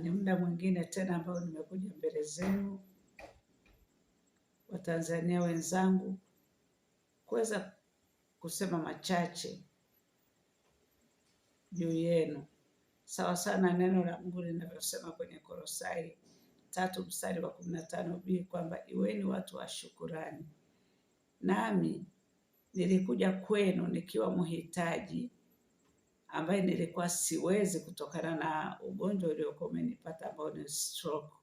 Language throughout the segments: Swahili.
Ni muda mwingine tena ambao nimekuja mbele zenu Watanzania wenzangu kuweza kusema machache juu yenu, sawa sana neno la Mungu linavyosema kwenye Kolosai 3:15b kwamba iweni watu wa shukurani. Nami nilikuja kwenu nikiwa mhitaji, ambaye nilikuwa siwezi kutokana na ugonjwa uliokuwa umenipata ambao ni stroke,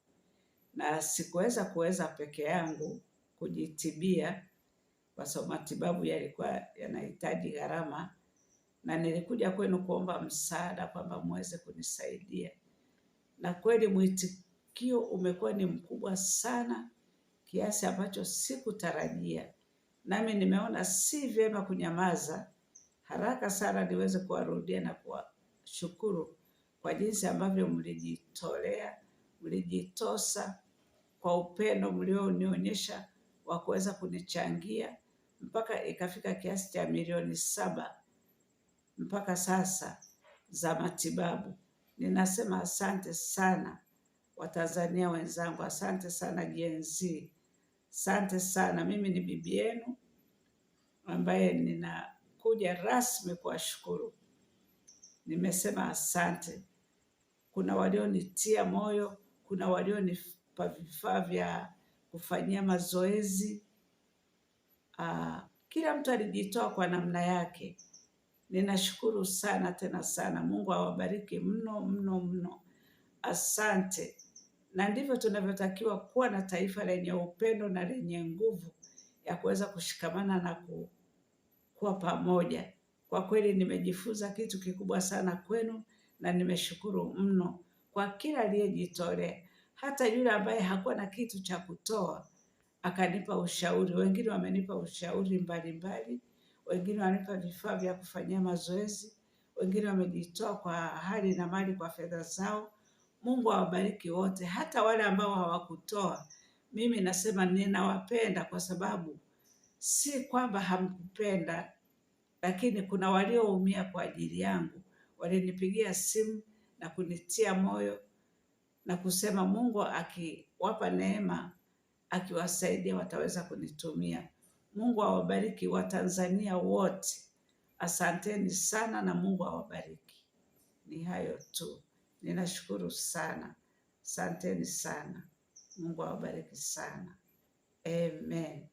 na sikuweza peke yangu kujitibia kwa sababu matibabu yalikuwa yanahitaji gharama, na nilikuja kwenu kuomba msaada kwamba muweze kunisaidia. Na kweli mwitikio umekuwa ni mkubwa sana kiasi ambacho sikutarajia. Nami nimeona si vyema kunyamaza, haraka sana niweze kuwarudia na kuwashukuru kwa jinsi ambavyo mlijitolea, mlijitosa kwa upendo mlionionyesha wa kuweza kunichangia mpaka ikafika kiasi cha milioni 7 mpaka sasa za matibabu. Ninasema asante sana Watanzania wenzangu, asante sana Gen Z, asante sana. Mimi ni bibi yenu ambaye ninakuja rasmi kuwashukuru. Nimesema asante. Kuna walionitia moyo, kuna walionipa vifaa vya kufanyia mazoezi. Kila mtu alijitoa kwa namna yake. Ninashukuru sana tena sana. Mungu awabariki mno mno mno. Asante. Na ndivyo tunavyotakiwa kuwa na taifa lenye upendo na lenye nguvu ya kuweza kushikamana na kuwa pamoja. Kwa kweli nimejifunza kitu kikubwa sana kwenu, na nimeshukuru mno kwa kila aliyejitolea. Hata yule ambaye hakuwa na kitu cha kutoa akanipa ushauri. Wengine wamenipa ushauri mbalimbali, wengine wamenipa vifaa vya kufanyia mazoezi, wengine wamejitoa kwa hali na mali kwa fedha zao. Mungu awabariki wote. Hata wale ambao hawakutoa, mimi nasema ninawapenda, kwa sababu si kwamba hamkupenda, lakini kuna walioumia kwa ajili yangu. Walinipigia simu na kunitia moyo na kusema Mungu akiwapa neema, akiwasaidia wataweza kunitumia. Mungu awabariki Watanzania wote. Asanteni sana na Mungu awabariki. Ni hayo tu. Ninashukuru sana. Asanteni sana. Mungu awabariki sana. Amen.